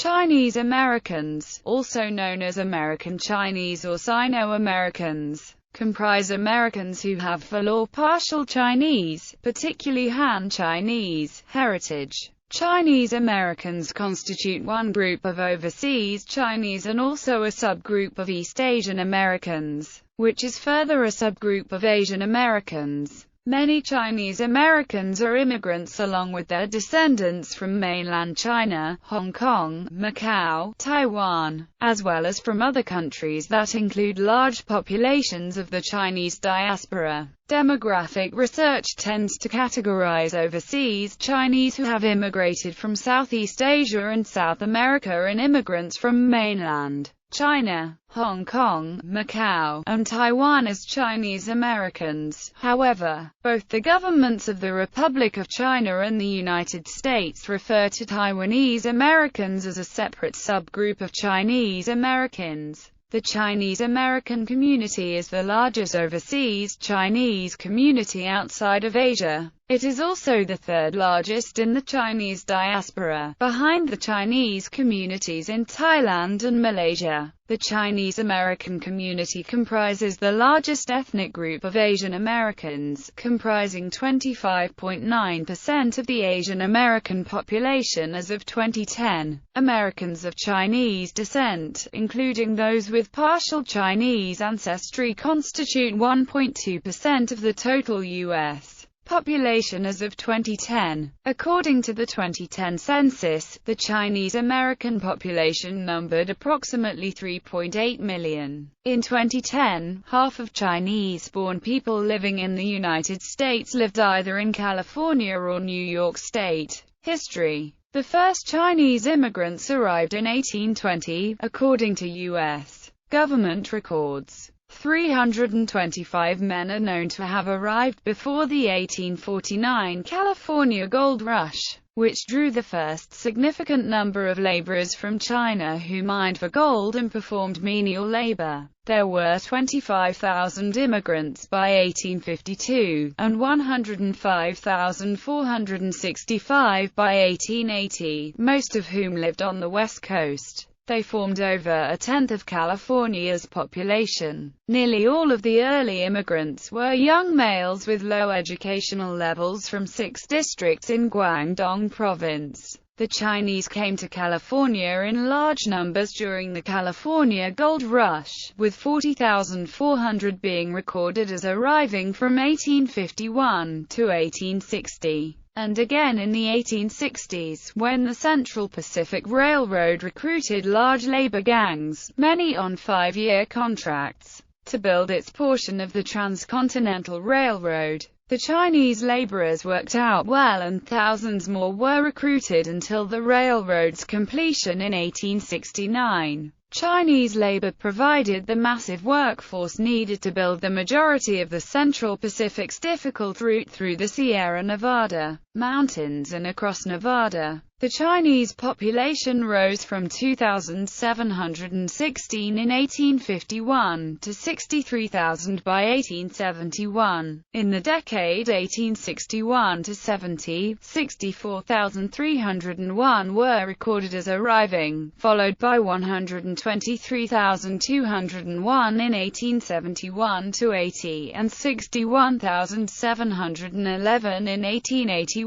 Chinese Americans, also known as American Chinese or Sino-Americans, comprise Americans who have full or partial Chinese, particularly Han Chinese, heritage. Chinese Americans constitute one group of overseas Chinese and also a subgroup of East Asian Americans, which is further a subgroup of Asian Americans. Many Chinese Americans are immigrants along with their descendants from mainland China, Hong Kong, Macau, Taiwan, as well as from other countries that include large populations of the Chinese diaspora. Demographic research tends to categorize overseas Chinese who have immigrated from Southeast Asia and South America and immigrants from mainland China, Hong Kong, Macau, and Taiwan as Chinese Americans. However, both the governments of the Republic of China and the United States refer to Taiwanese Americans as a separate subgroup of Chinese Americans. The Chinese American community is the largest overseas Chinese community outside of Asia. It is also the third largest in the Chinese diaspora, behind the Chinese communities in Thailand and Malaysia. The Chinese American community comprises the largest ethnic group of Asian Americans, comprising 25.9% of the Asian American population as of 2010. Americans of Chinese descent, including those with partial Chinese ancestry, constitute 1.2% of the total U.S. population as of 2010. According to the 2010 census, the Chinese American population numbered approximately 3.8 million. In 2010, half of Chinese-born people living in the United States lived either in California or New York State. History. The first Chinese immigrants arrived in 1820, according to U.S. government records. 325 men are known to have arrived before the 1849 California Gold Rush, which drew the first significant number of laborers from China who mined for gold and performed menial labor. There were 25,000 immigrants by 1852, and 105,465 by 1880, most of whom lived on the West Coast. They formed over a tenth of California's population. Nearly all of the early immigrants were young males with low educational levels from 6 districts in Guangdong Province. The Chinese came to California in large numbers during the California Gold Rush, with 40,400 being recorded as arriving from 1851 to 1860. And again in the 1860s, when the Central Pacific Railroad recruited large labor gangs, many on 5-year contracts, to build its portion of the Transcontinental Railroad. The Chinese laborers worked out well and thousands more were recruited until the railroad's completion in 1869. Chinese labor provided the massive workforce needed to build the majority of the Central Pacific's difficult route through the Sierra Nevada mountains and across Nevada. The Chinese population rose from 2,716 in 1851 to 63,000 by 1871. In the decade 1861 to 70, 64,301 were recorded as arriving, followed by 123,201 in 1871 to 80, and 61,711 in 1881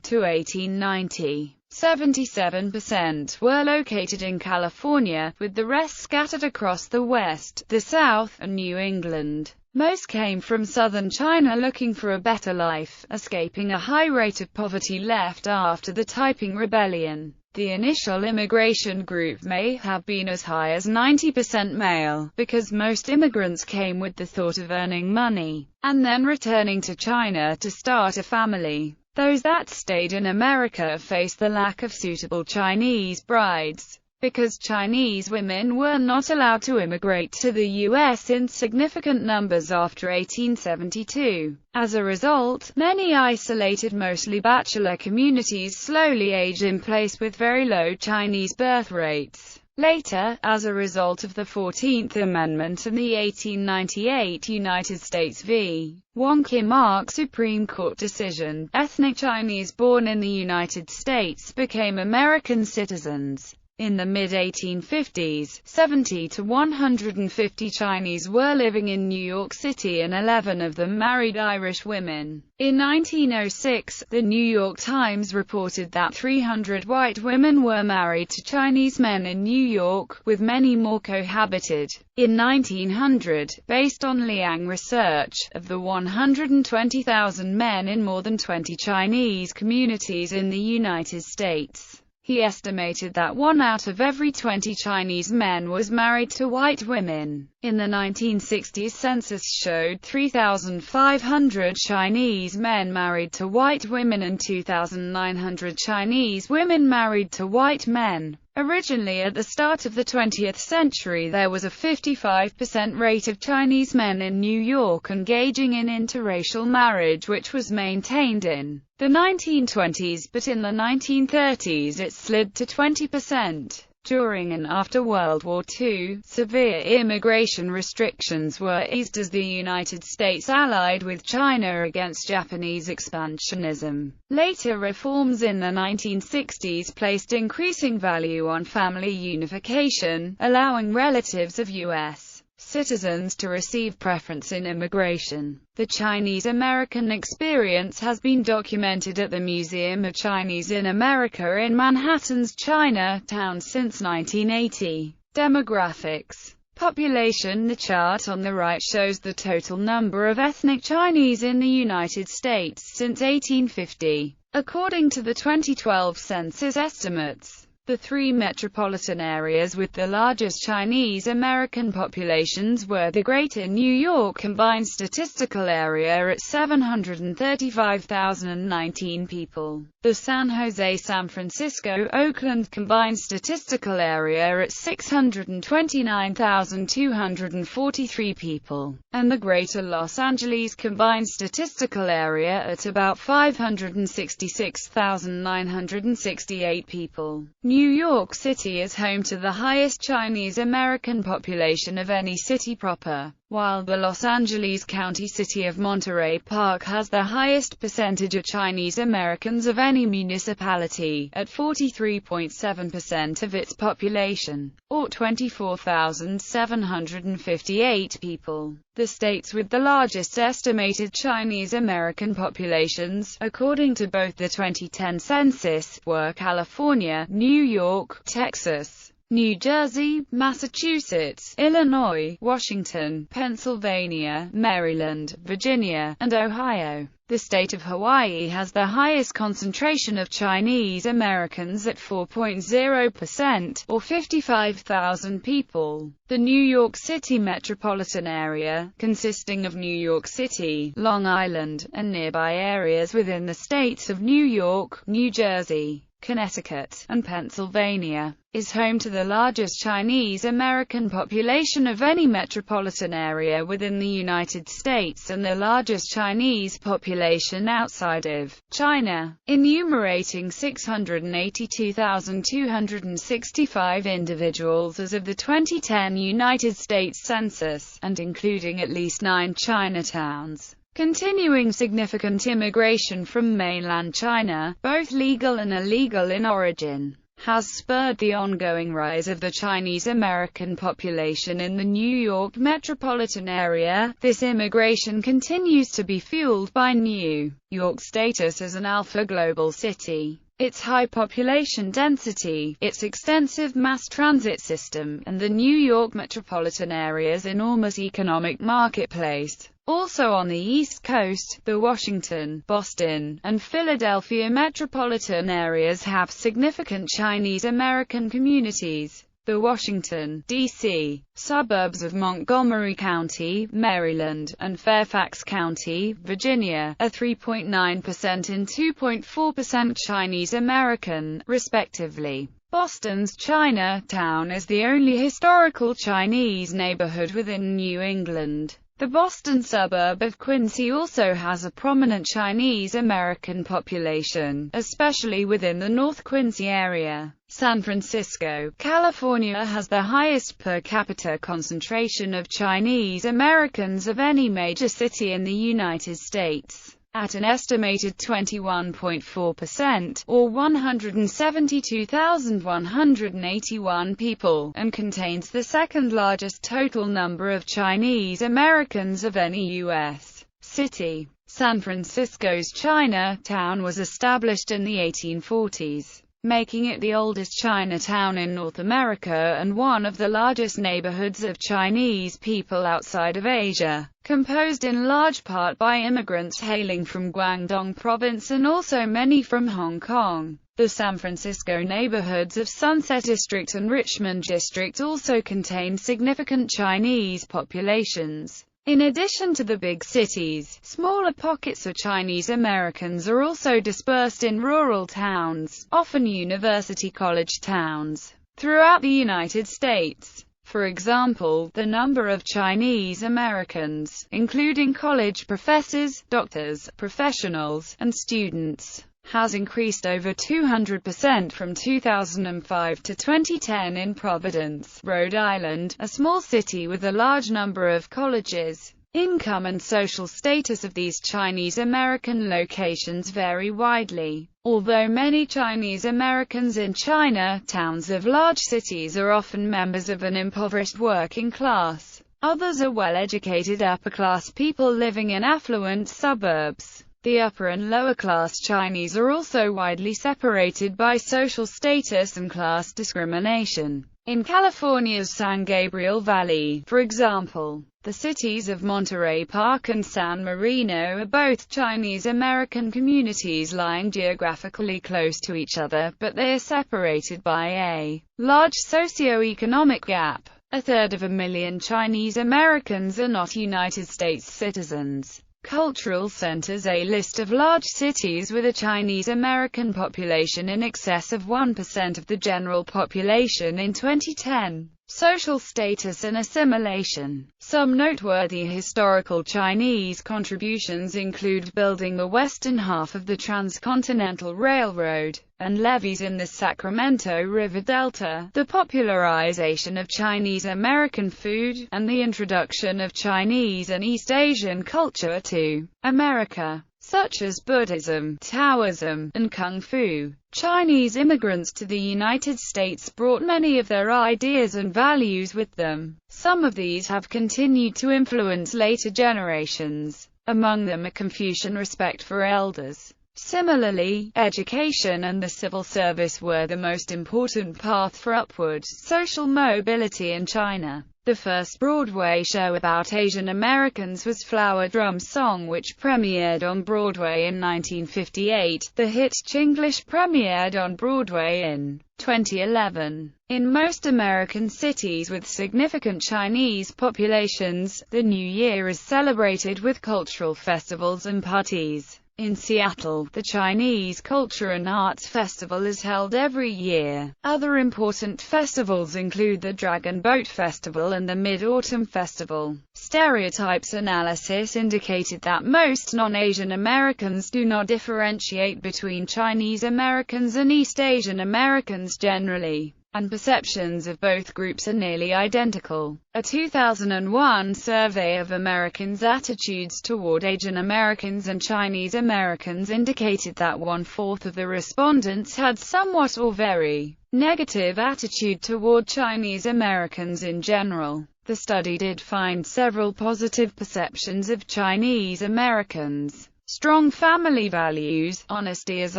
to 1890. 77% were located in California, with the rest scattered across the West, the South, and New England. Most came from southern China looking for a better life, escaping a high rate of poverty left after the Taiping Rebellion. The initial immigration group may have been as high as 90% male, because most immigrants came with the thought of earning money, and then returning to China to start a family. Those that stayed in America faced the lack of suitable Chinese brides, because Chinese women were not allowed to immigrate to the U.S. in significant numbers after 1872. As a result, many isolated, mostly bachelor communities slowly aged in place with very low Chinese birth rates. Later, as a result of the 14th Amendment and the 1898 United States v. Wong Kim Ark Supreme Court decision, ethnic Chinese born in the United States became American citizens. In the mid-1850s, 70 to 150 Chinese were living in New York City, and 11 of them married Irish women. In 1906, the New York Times reported that 300 white women were married to Chinese men in New York, with many more cohabited. In 1900, based on Liang research, of the 120,000 men in more than 20 Chinese communities in the United States, he estimated that 1 out of every 20 Chinese men was married to white women. In the 1960s census showed 3,500 Chinese men married to white women and 2,900 Chinese women married to white men. Originally, at the start of the 20th century, there was a 55% rate of Chinese men in New York engaging in interracial marriage, which was maintained in the 1920s, but in the 1930s it slid to 20%. During and after World War II, severe immigration restrictions were eased as the United States allied with China against Japanese expansionism. Later reforms in the 1960s placed increasing value on family unification, allowing relatives of U.S. citizens to receive preference in immigration. The Chinese-American experience has been documented at the Museum of Chinese in America in Manhattan's Chinatown since 1980. Demographics. Population. The chart on the right shows the total number of ethnic Chinese in the United States since 1850. According to the 2012 census estimates, the 3 metropolitan areas with the largest Chinese American populations were the Greater New York Combined Statistical Area at 735,019 people, the San Jose-San Francisco-Oakland Combined Statistical Area at 629,243 people, and the Greater Los Angeles Combined Statistical Area at about 566,968 people. New York City is home to the highest Chinese American population of any city proper, while the Los Angeles County city of Monterey Park has the highest percentage of Chinese Americans of any municipality, at 43.7% of its population, or 24,758 people. The states with the largest estimated Chinese American populations, according to both the 2010 census, were California, New York, Texas, New Jersey, Massachusetts, Illinois, Washington, Pennsylvania, Maryland, Virginia, and Ohio. The state of Hawaii has the highest concentration of Chinese Americans at 4.0%, or 55,000 people. The New York City metropolitan area, consisting of New York City, Long Island, and nearby areas within the states of New York, New Jersey, Connecticut, and Pennsylvania, is home to the largest Chinese American population of any metropolitan area within the United States and the largest Chinese population outside of China, enumerating 682,265 individuals as of the 2010 United States Census, and including at least 9 Chinatowns. Continuing significant immigration from mainland China, both legal and illegal in origin, has spurred the ongoing rise of the Chinese American population in the New York metropolitan area. This immigration continues to be fueled by New York's status as an alpha global city, its high population density, its extensive mass transit system, and the New York metropolitan area's enormous economic marketplace. Also on the East Coast, the Washington, Boston, and Philadelphia metropolitan areas have significant Chinese American communities. The Washington, D.C. suburbs of Montgomery County, Maryland, and Fairfax County, Virginia, are 3.9% and 2.4% Chinese American, respectively. Boston's Chinatown is the only historical Chinese neighborhood within New England. The Boston suburb of Quincy also has a prominent Chinese American population, especially within the North Quincy area. San Francisco, California has the highest per capita concentration of Chinese Americans of any major city in the United States. at an estimated 21.4%, or 172,181 people, and contains the second largest total number of Chinese Americans of any U.S. city. San Francisco's Chinatown was established in the 1840s, making it the oldest Chinatown in North America and one of the largest neighborhoods of Chinese people outside of Asia, composed in large part by immigrants hailing from Guangdong Province and also many from Hong Kong. The San Francisco neighborhoods of Sunset District and Richmond District also contain significant Chinese populations. In addition to the big cities, smaller pockets of Chinese Americans are also dispersed in rural towns, often university college towns, throughout the United States. For example, the number of Chinese Americans, including college professors, doctors, professionals, and students, has increased over 200% from 2005 to 2010 in Providence, Rhode Island, a small city with a large number of colleges. Income and social status of these Chinese American locations vary widely. Although many Chinese Americans in China towns of large cities are often members of an impoverished working class, others are well-educated upper-class people living in affluent suburbs. The upper and lower-class Chinese are also widely separated by social status and class discrimination. In California's San Gabriel Valley, for example, the cities of Monterey Park and San Marino are both Chinese American communities lying geographically close to each other, but they are separated by a large socio-economic gap. 1/3 Chinese Americans are not United States citizens. Cultural centers: a list of large cities with a Chinese American population in excess of 1% of the general population in 2010. Social status and assimilation. Some noteworthy historical Chinese contributions include building the western half of the Transcontinental Railroad, and levees in the Sacramento River Delta, the popularization of Chinese American food, and the introduction of Chinese and East Asian culture to America, such as Buddhism, Taoism, and Kung Fu. Chinese immigrants to the United States brought many of their ideas and values with them. Some of these have continued to influence later generations. Among them are Confucian respect for elders. Similarly, education and the civil service were the most important path for upward social mobility in China. The first Broadway show about Asian Americans was Flower Drum Song, which premiered on Broadway in 1958. The hit Chinglish premiered on Broadway in 2011. In most American cities with significant Chinese populations, the New Year is celebrated with cultural festivals and parties. In Seattle, the Chinese Culture and Arts Festival is held every year. Other important festivals include the Dragon Boat Festival and the Mid-Autumn Festival. Stereotypes analysis indicated that most non-Asian Americans do not differentiate between Chinese Americans and East Asian Americans generally, and perceptions of both groups are nearly identical. A 2001 survey of Americans' attitudes toward Asian Americans and Chinese Americans indicated that 1/4 of the respondents had somewhat or very negative attitude toward Chinese Americans in general. The study did find several positive perceptions of Chinese Americans: strong family values, honesty as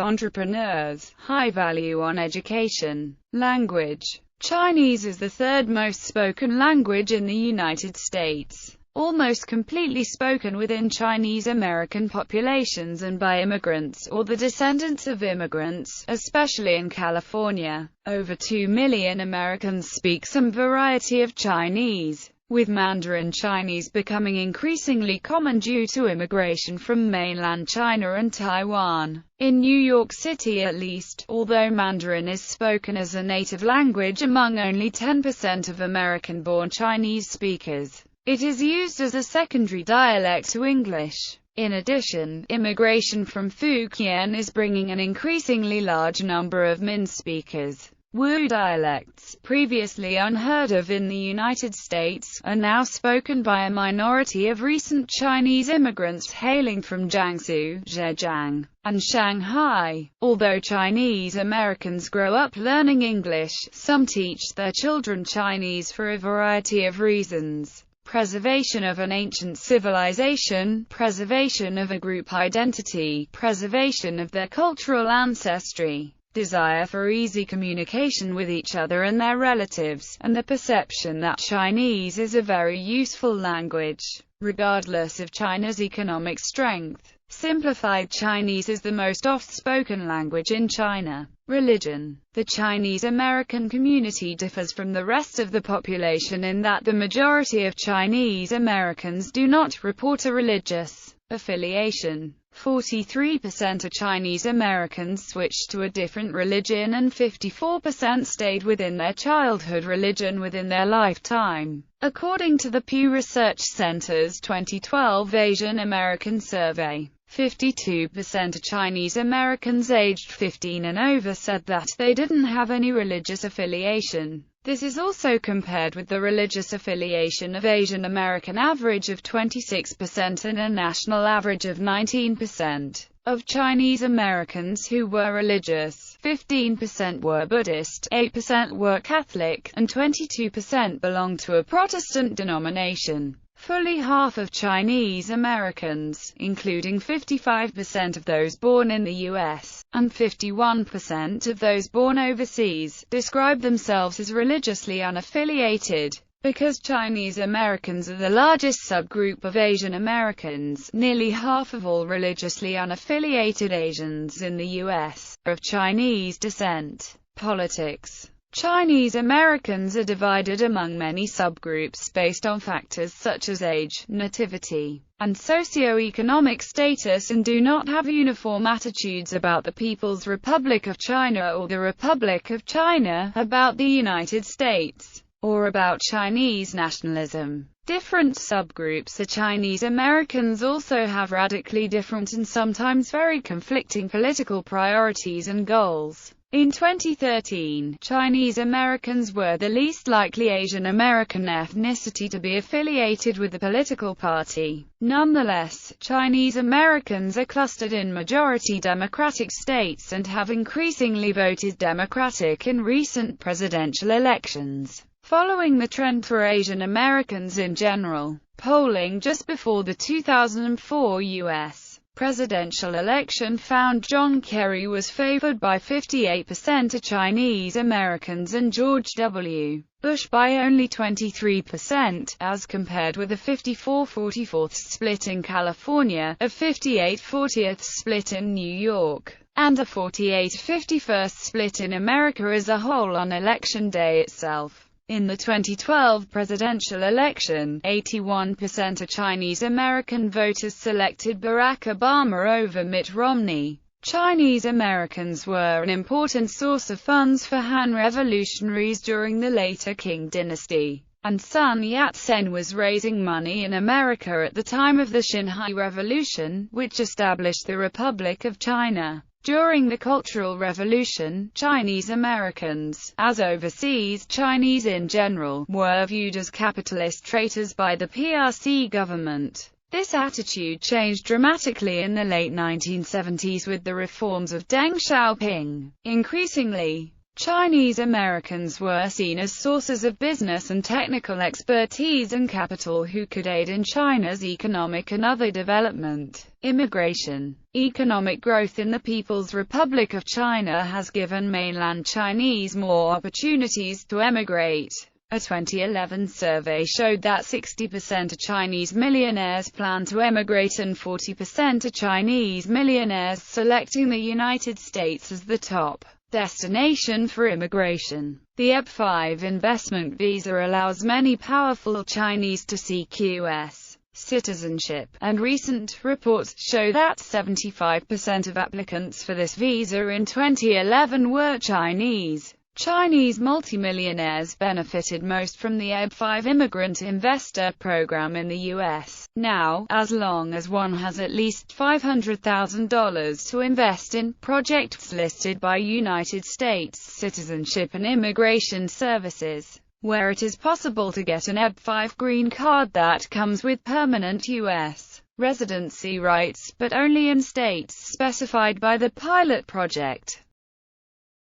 entrepreneurs, high value on education. Language. Chinese is the third most spoken language in the United States, almost completely spoken within Chinese American populations and by immigrants or the descendants of immigrants, especially in California. Over 2 million Americans speak some variety of Chinese, with Mandarin Chinese becoming increasingly common due to immigration from mainland China and Taiwan. In New York City at least, although Mandarin is spoken as a native language among only 10% of American-born Chinese speakers, it is used as a secondary dialect to English. In addition, immigration from Fujian is bringing an increasingly large number of Min speakers. Wu dialects, previously unheard of in the United States, are now spoken by a minority of recent Chinese immigrants hailing from Jiangsu, Zhejiang, and Shanghai. Although Chinese Americans grow up learning English, some teach their children Chinese for a variety of reasons: preservation of an ancient civilization, preservation of a group identity, preservation of their cultural ancestry, desire for easy communication with each other and their relatives, and the perception that Chinese is a very useful language, regardless of China's economic strength. Simplified Chinese is the most oft-spoken language in China. Religion. The Chinese American community differs from the rest of the population in that the majority of Chinese Americans do not report a religious affiliation. 43% of Chinese Americans switched to a different religion and 54% stayed within their childhood religion within their lifetime, according to the Pew Research Center's 2012 Asian American Survey. 52% of Chinese Americans aged 15 and over said that they didn't have any religious affiliation. This is also compared with the religious affiliation of Asian American average of 26% and a national average of 19%. Of Chinese Americans who were religious, 15% were Buddhist, 8% were Catholic, and 22% belonged to a Protestant denomination. Fully half of Chinese Americans, including 55% of those born in the U.S., and 51% of those born overseas, describe themselves as religiously unaffiliated. Because Chinese Americans are the largest subgroup of Asian Americans, nearly half of all religiously unaffiliated Asians in the U.S. are of Chinese descent. Politics. Chinese Americans are divided among many subgroups based on factors such as age, nativity, and socio-economic status, and do not have uniform attitudes about the People's Republic of China or the Republic of China, about the United States, or about Chinese nationalism. Different subgroups of Chinese Americans also have radically different and sometimes very conflicting political priorities and goals. In 2013, Chinese Americans were the least likely Asian American ethnicity to be affiliated with a political party. Nonetheless, Chinese Americans are clustered in majority Democratic states and have increasingly voted Democratic in recent presidential elections, following the trend for Asian Americans in general. Polling just before the 2004 U.S. presidential election found John Kerry was favored by 58% of Chinese Americans and George W. Bush by only 23%, as compared with a 54-44 split in California, a 58-40 split in New York, and a 48-51 split in America as a whole on Election Day itself. In the 2012 presidential election, 81% of Chinese American voters selected Barack Obama over Mitt Romney. Chinese Americans were an important source of funds for Han revolutionaries during the later Qing dynasty, and Sun Yat-sen was raising money in America at the time of the Xinhai Revolution, which established the Republic of China. During the Cultural Revolution, Chinese Americans, as overseas Chinese in general, were viewed as capitalist traitors by the PRC government. This attitude changed dramatically in the late 1970s with the reforms of Deng Xiaoping. Increasingly, Chinese Americans were seen as sources of business and technical expertise and capital who could aid in China's economic and other development. Immigration. Economic growth in the People's Republic of China has given mainland Chinese more opportunities to emigrate. A 2011 survey showed that 60% of Chinese millionaires plan to emigrate and 40% of Chinese millionaires selecting the United States as the top destination for immigration. The EB-5 investment visa allows many powerful Chinese to seek U.S. citizenship, and recent reports show that 75% of applicants for this visa in 2011 were Chinese. Chinese multimillionaires benefited most from the EB-5 immigrant investor program in the U.S. Now, as long as one has at least $500,000 to invest in projects listed by United States Citizenship and Immigration Services, where it is possible to get an EB-5 green card that comes with permanent U.S. residency rights, but only in states specified by the pilot project.